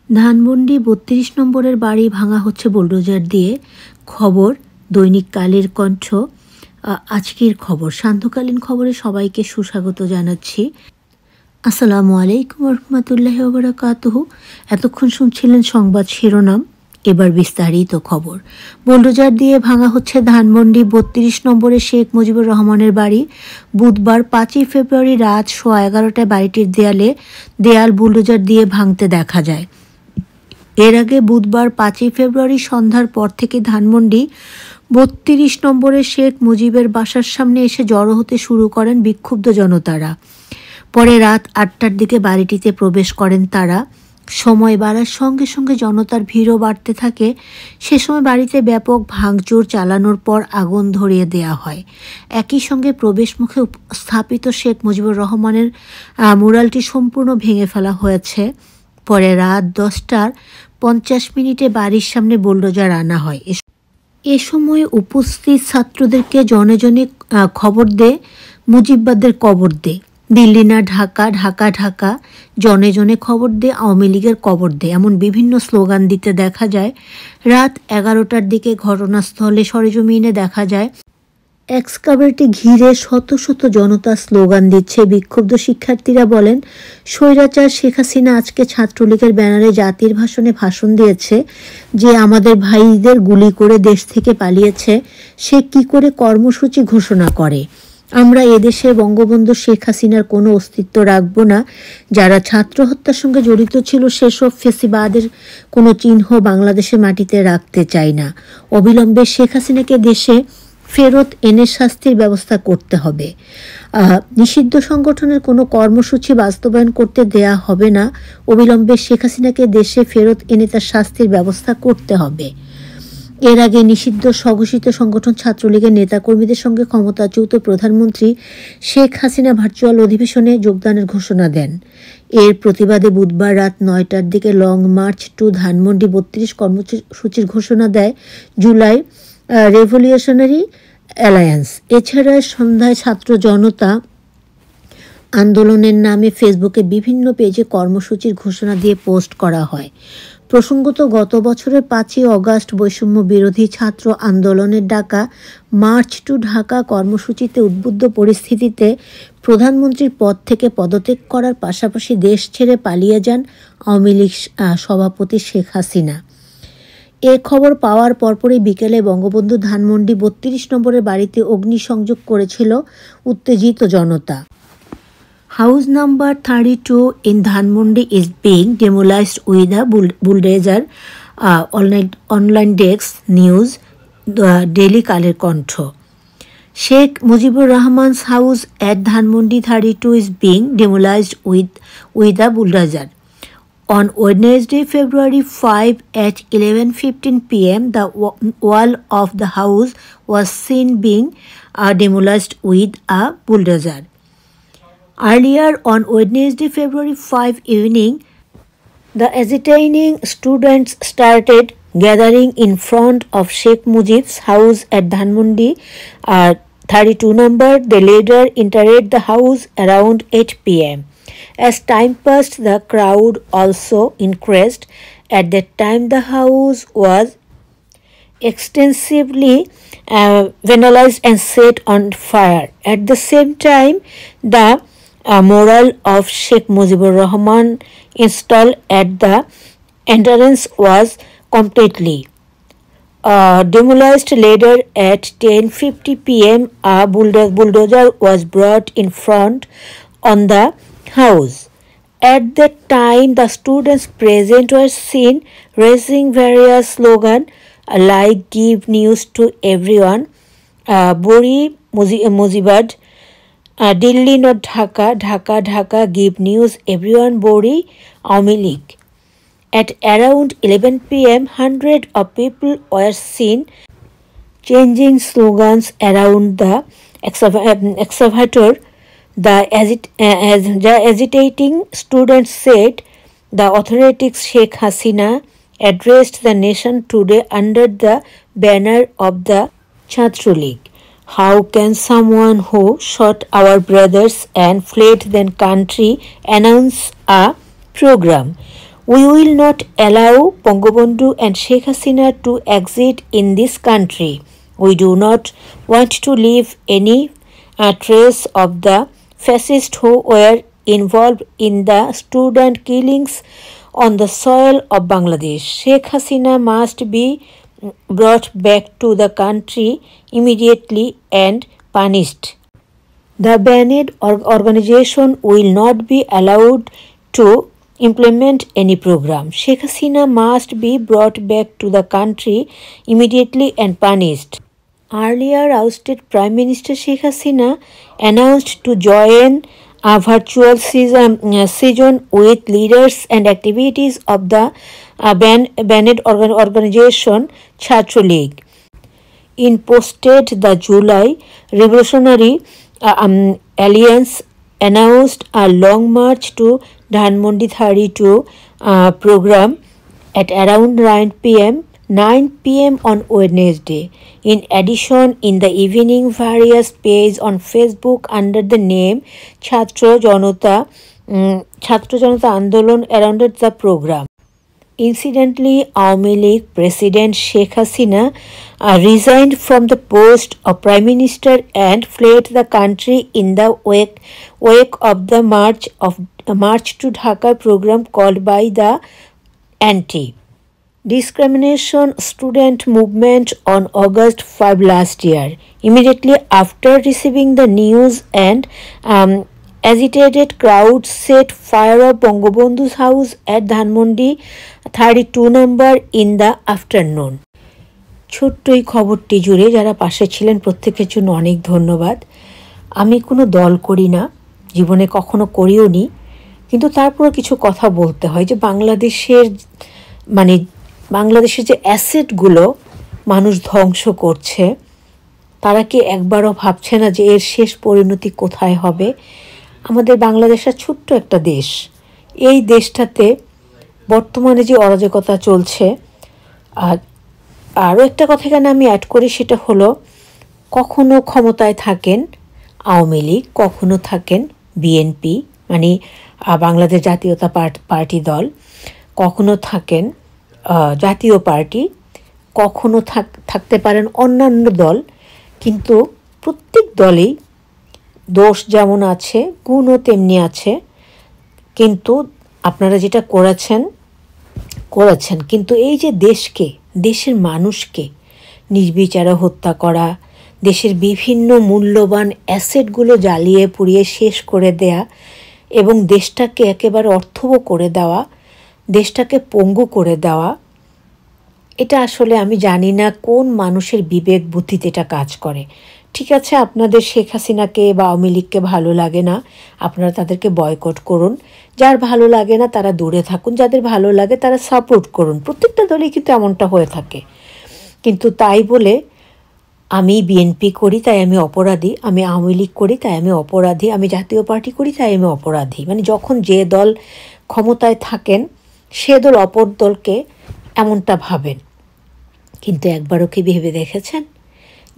ধানমন্ডি ৩২ নম্বরের বাড়ি ভাঙা হচ্ছে বুলডোজার দিয়ে। খবর দৈনিক কালের কণ্ঠ। আজকের খবর সান্ধ্যকালীন খবরে সবাইকে সুস্বাগত জানাচ্ছি। আসসালামু আলাইকুম রহমতুল্লাহি ওয়া বারাকাতুহু। এতক্ষণ শুনছিলেন সংবাদ শিরোনাম, এবার বিস্তারিত খবর। বুলডোজার দিয়ে ভাঙা হচ্ছে ধানমন্ডি ৩২ নম্বরের শেখ মুজিবুর রহমানের বাড়ি। বুধবার ৫ই ফেব্রুয়ারি রাত 11:15টায় বাড়িটির দেয়াল বুলডোজার দিয়ে ভাঙতে দেখা যায়। এর আগে বুধবার ৫ই ফেব্রুয়ারি সন্ধ্যার পর থেকে ধানমন্ডি ৩২ নম্বরের শেখ মুজিবের বাসার সামনে এসে জড়ো হতে শুরু করেন বিক্ষুব্ধ জনতারা। পরে রাত ৮টার দিকে বাড়িটিতে প্রবেশ করেন তারা। সময় বাড়ার সঙ্গে সঙ্গে জনতার ভিড়ও বাড়তে থাকে। সে সময় বাড়িতে ব্যাপক ভাঙচুর চালানোর পর আগুন ধরিয়ে দেওয়া হয়। একই সঙ্গে প্রবেশমুখে স্থাপিত শেখ মুজিবুর রহমানের মুরালটি সম্পূর্ণ ভেঙে ফেলা হয়েছে। পরে রাত 10:50 বাড়ির সামনে বুলডোজার আনা হয়। এ সময় উপস্থিত ছাত্রদেরকে জনে জনে খবর দে, মুজিববাদের কবর দে, দিল্লি না ঢাকা, ঢাকা ঢাকা, জনে জনে খবর দে, আওয়ামী লীগের কবর দে, এমন বিভিন্ন স্লোগান দিতে দেখা যায়। রাত 11টার দিকে ঘটনাস্থলে সরেজমিনে দেখা যায় এক্সকাভেটরটি ঘিরে শত শত জনতা স্লোগান দিচ্ছে। বিক্ষুব্ধ শিক্ষার্থীরা বলেন, স্বৈরাচার শেখ হাসিনা আজকে ছাত্রলীগের ব্যানারে জাতির ভাষণ দিয়েছে যে আমাদের ভাইদের গুলি করে দেশ থেকে পালিয়েছে, সে কি করে কর্মসূচি ঘোষণা করে? আমরা এদেশে বঙ্গবন্ধু শেখ হাসিনার কোনো অস্তিত্ব রাখব না। যারা ছাত্র হত্যার সঙ্গে জড়িত ছিল সেসব ফেসিবাদের কোনো চিহ্ন বাংলাদেশের মাটিতে রাখতে চাই না। অবিলম্বে শেখ হাসিনাকে দেশে ফেরত এনে শাস্তির ব্যবস্থা করতে হবে। নিষিদ্ধ সংগঠনের কোনো কর্মসূচি বাস্তবায়ন করতে দেয়া হবে না। অবিলম্বে শেখ হাসিনাকে দেশে ফেরত এনে তার শাস্তির ব্যবস্থা করতে হবে। এর আগে নিষিদ্ধ স্বঘোষিত সংগঠন ছাত্রলীগের নেতাকর্মীদের সঙ্গে ক্ষমতাচ্যুত প্রধানমন্ত্রী শেখ হাসিনা ভার্চুয়াল অধিবেশনে যোগদানের ঘোষণা দেন। এর প্রতিবাদে বুধবার রাত 9টার দিকে লং মার্চ টু ধানমন্ডি 32 কর্মসূচির ঘোষণা দেয় জুলাই রেভলিউশনারি অ্যালায়েন্স। এছাড়া সন্ধ্যায় ছাত্র জনতা আন্দোলনের নামে ফেসবুকে বিভিন্ন পেজে কর্মসূচির ঘোষণা দিয়ে পোস্ট করা হয়। প্রসঙ্গত, গত বছরের 5ই অগাস্ট বৈষম্য বিরোধী ছাত্র আন্দোলনের ডাকা মার্চ টু ঢাকা কর্মসূচিতে উদ্বুদ্ধ পরিস্থিতিতে প্রধানমন্ত্রীর পদ থেকে পদত্যাগ করার পাশাপাশি দেশ ছেড়ে পালিয়ে যান আওয়ামী লীগ সভাপতি শেখ হাসিনা। এ খবর পাওয়ার পরপরই বিকেলে বঙ্গবন্ধু ধানমন্ডি 32 নম্বরের বাড়িতে অগ্নিসংযোগ করেছিল উত্তেজিত জনতা। House number 32 in Dhanmondi is being demolished with a bulldozer. Online desk news, Daily Kaler Kontho. Sheikh Mujibur Rahman's house at Dhanmondi 32 is being demolished with a bulldozer. On Wednesday, February 5 at 11:15 p.m., the wall of the house was seen being demolished with a bulldozer. Earlier on Wednesday, February 5 evening, the agitating students started gathering in front of Sheikh Mujib's house at Dhanmondi 32 number. They later entered the house around 8 p.m. As time passed, the crowd also increased. At that time, the house was extensively vandalized and set on fire. At the same time, the mural of Sheikh Mujibur Rahman installed at the entrance was completely demolished. Later at 10:50 p.m., a bulldozer was brought in front on the house. At that time, the students present were seen raising various slogans like "Give news to everyone," "Bori Mujibad," Delhi not Dhaka, Dhaka Dhaka, give news everyone, Bori Awami League. At around 11 p.m., hundreds of people were seen changing slogans around the excavator. The agitating students said the authorities Sheikh Hasina addressed the nation today under the banner of the Chhatra League. How can someone who shot our brothers and fled their country announce a program? We will not allow Bangabandhu and Sheikh Hasina to exit in this country. We do not want to leave any trace of the fascists who were involved in the student killings on the soil of Bangladesh. Sheikh Hasina must be brought back to the country immediately and punished. The banned organization will not be allowed to implement any program. Sheikh Hasina must be brought back to the country immediately and punished. Earlier ousted Prime Minister Sheikh Hasina announced to join a virtual session with leaders and activities of the banned organization Chhatra League. In posted the July Revolutionary Alliance announced a long march to Dhanmondi 32 program at around 9 p.m. on Wednesday. In addition, in the evening, various pages on Facebook under the name Chhatra Janata Andolon around the program. Incidentally, Awami League President Sheikh Hasina resigned from the post of Prime Minister and fled the country in the wake of the March to Dhaka program called by the Anti-Discrimination Student Movement on August 5 last year. Immediately after receiving the news, and agitated crowds set fire of Bangabandhu's house at Dhanmondi 32 number in the afternoon. ছোট্ট এই খবরটি জুড়ে যারা পাশে ছিলেন প্রত্যেকের জন্য অনেক ধন্যবাদ। আমি কোনো দল করি না, জীবনে কখনো করিও নি, কিন্তু তারপরও কিছু কথা বলতে হয় যে বাংলাদেশের যে অ্যাসেটগুলো মানুষ ধ্বংস করছে, তারা কি একবারও ভাবছে না যে এর শেষ পরিণতি কোথায় হবে? আমাদের বাংলাদেশের ছোট্ট একটা দেশ, এই দেশটাতে বর্তমানে যে অরাজকতা চলছে, আরও একটা কথা এখানে আমি অ্যাড করি, সেটা হলো কখনো ক্ষমতায় থাকেন আওয়ামী লীগ, কখনো থাকেন বিএনপি মানে বাংলাদেশ জাতীয়তা পার্টি দল, কখনো থাকেন জাতীয় পার্টি, কখনো থাকতে পারেন অন্যান্য দল, কিন্তু প্রত্যেক দলেই দোষ যেমন আছে গুণও তেমনি আছে। কিন্তু আপনারা যেটা করেছেন কিন্তু এই যে দেশের মানুষকে নির্বিচারে হত্যা করা, দেশের বিভিন্ন মূল্যবান অ্যাসেটগুলো জ্বালিয়ে পুড়িয়ে শেষ করে দেয়া এবং দেশটাকে একেবারে অর্থবহ করে দেওয়া, দেশটাকে পঙ্গু করে দেওয়া, এটা আসলে আমি জানি না কোন মানুষের বিবেক বুদ্ধিতে এটা কাজ করে। ঠিক আছে, আপনাদের শেখ হাসিনাকে বা আওয়ামী লীগকে ভালো লাগে না, আপনারা তাদেরকে বয়কট করুন, যার ভালো লাগে না তারা দূরে থাকুন, যাদের ভালো লাগে তারা সাপোর্ট করুন। প্রত্যেকটা দলেই কিন্তু এমনটা হয়ে থাকে। কিন্তু তাই বলে আমি বিএনপি করি তাই আমি অপরাধী, আমি আওয়ামী লীগ করি তাই আমি অপরাধী, আমি জাতীয় পার্টি করি তাই আমি অপরাধী, মানে যখন যে দল ক্ষমতায় থাকেন সে দল অপর দলকে এমনটা ভাবেন। কিন্তু একবারও কি ভেবে দেখেছেন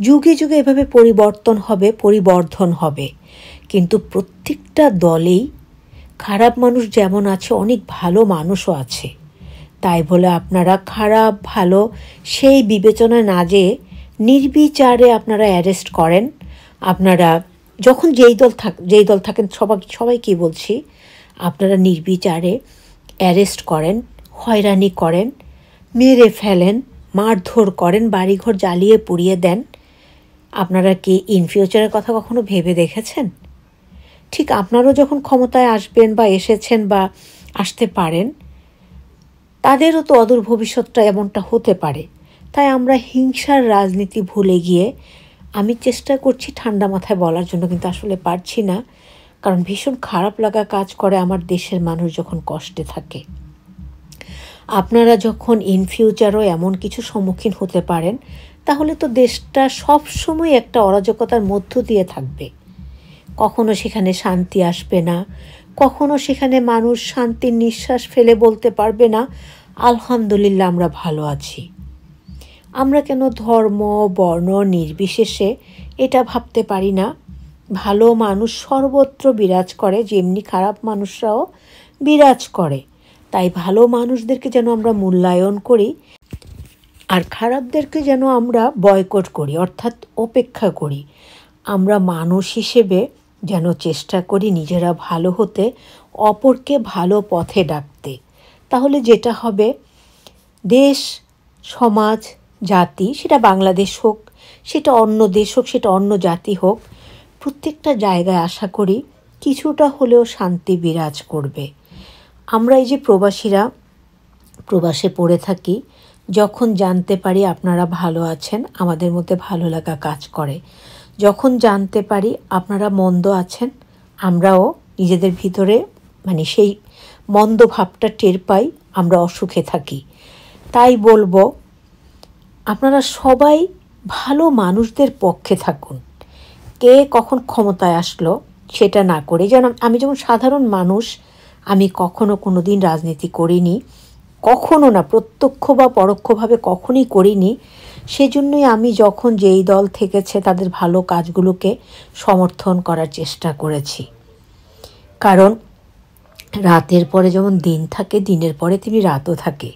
যুগে যুগে এভাবে পরিবর্ধন হবে, কিন্তু প্রত্যেকটা দলেই খারাপ মানুষ যেমন আছে অনেক ভালো মানুষও আছে। তাই বলে আপনারা খারাপ ভালো সেই বিবেচনা না যেয়ে নির্বিচারে আপনারা অ্যারেস্ট করেন। আপনারা যখন যেই দল থাকেন সবাইকে বলছি, আপনারা নির্বিচারে অ্যারেস্ট করেন, হয়রানি করেন, মেরে ফেলেন, মারধর করেন, বাড়িঘর জ্বালিয়ে পুড়িয়ে দেন। আপনারা কি ইন ফিউচারের কথা কখনো ভেবে দেখেছেন? ঠিক আপনারাও যখন ক্ষমতায় আসবেন বা এসেছেন বা আসতে পারেন, তাদেরও তো অদূর ভবিষ্যৎটা এমনটা হতে পারে। তাই আমরা হিংসার রাজনীতি ভুলে গিয়ে, আমি চেষ্টা করছি ঠান্ডা মাথায় বলার জন্য, কিন্তু আসলে পারছি না, কারণ ভীষণ খারাপ লাগা কাজ করে আমার দেশের মানুষ যখন কষ্টে থাকে। আপনারা যখন ইন ফিউচারও এমন কিছু সম্মুখীন হতে পারেন, তাহলে তো দেশটা সবসময় একটা অরাজকতার মধ্য দিয়ে থাকবে। কখনো সেখানে শান্তি আসবে না, কখনো সেখানে মানুষ শান্তির নিঃশ্বাস ফেলে বলতে পারবে না আলহামদুলিল্লাহ আমরা ভালো আছি। আমরা কেন ধর্ম বর্ণ নির্বিশেষে এটা ভাবতে পারি না? ভালো মানুষ সর্বত্র বিরাজ করে, যেমনি খারাপ মানুষরাও বিরাজ করে। তাই ভালো মানুষদেরকে যেন আমরা মূল্যায়ন করি, আর খারাপদেরকে যেন আমরা বয়কট করি, অর্থাৎ উপেক্ষা করি। আমরা মানুষ হিসেবে যেন চেষ্টা করি নিজেরা ভালো হতে, অপরকে ভালো পথে ডাকতে। তাহলে যেটা হবে, দেশ, সমাজ, জাতি, সেটা বাংলাদেশ হোক, সেটা অন্য দেশ হোক, সেটা অন্য জাতি হোক, প্রত্যেকটা জায়গায় আশা করি কিছুটা হলেও শান্তি বিরাজ করবে। আমরা এই যে প্রবাসীরা প্রবাসে পড়ে থাকি, যখন জানতে পারি আপনারা ভালো আছেন, আমাদের মধ্যে ভালো লাগা কাজ করে। যখন জানতে পারি আপনারা মন্দ আছেন, আমরাও নিজেদের ভিতরে সেই মন্দ ভাবটা টের পাই, আমরা অসুখে থাকি। তাই বলবো, আপনারা সবাই ভালো মানুষদের পক্ষে থাকুন। কে কখন ক্ষমতায় আসলো সেটা না করে, যেন আমি যেমন সাধারণ মানুষ, আমি কখনো কোনো দিন রাজনীতি করিনি, কখনো না, প্রত্যক্ষ বা পরোক্ষভাবে কখনই করিনি। সেজন্যই আমি যখন যেই দল থেকেছে তাদের ভালো কাজগুলোকে সমর্থন করার চেষ্টা করেছি। কারণ রাতের পরে যেমন দিন থাকে, দিনের পরে তেমনি রাতও থাকে।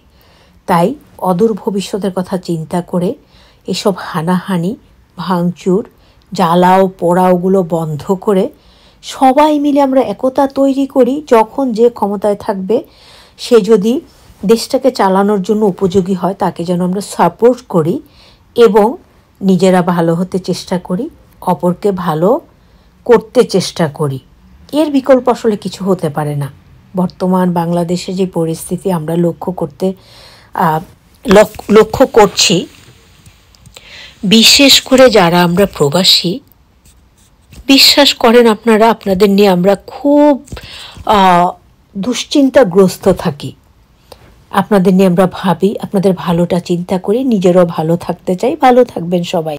তাই অদূর ভবিষ্যতের কথা চিন্তা করে এসব হানাহানি, ভাঙচুর, জ্বালাও পোড়াওগুলো বন্ধ করে সবাই মিলে আমরা একতা তৈরি করি। যখন যে ক্ষমতায় থাকবে সে যদি দেশটাকে চালানোর জন্য উপযোগী হয়, তাকে যেন আমরা সাপোর্ট করি এবং নিজেরা ভালো হতে চেষ্টা করি, অপরকে ভালো করতে চেষ্টা করি। এর বিকল্প আসলে কিছু হতে পারে না। বর্তমান বাংলাদেশে যে পরিস্থিতি আমরা লক্ষ্য করছি, বিশেষ করে যারা আমরা প্রবাসী, বিশ্বাস করেন আপনারা, আপনাদের নিয়ে আমরা খুব দুশ্চিন্তাগ্রস্ত থাকি। আপনাদের নিয়ে আমরা ভাবি, আপনাদের ভালোটা চিন্তা করি, নিজেরও ভালো থাকতে চাই। ভালো থাকবেন সবাই।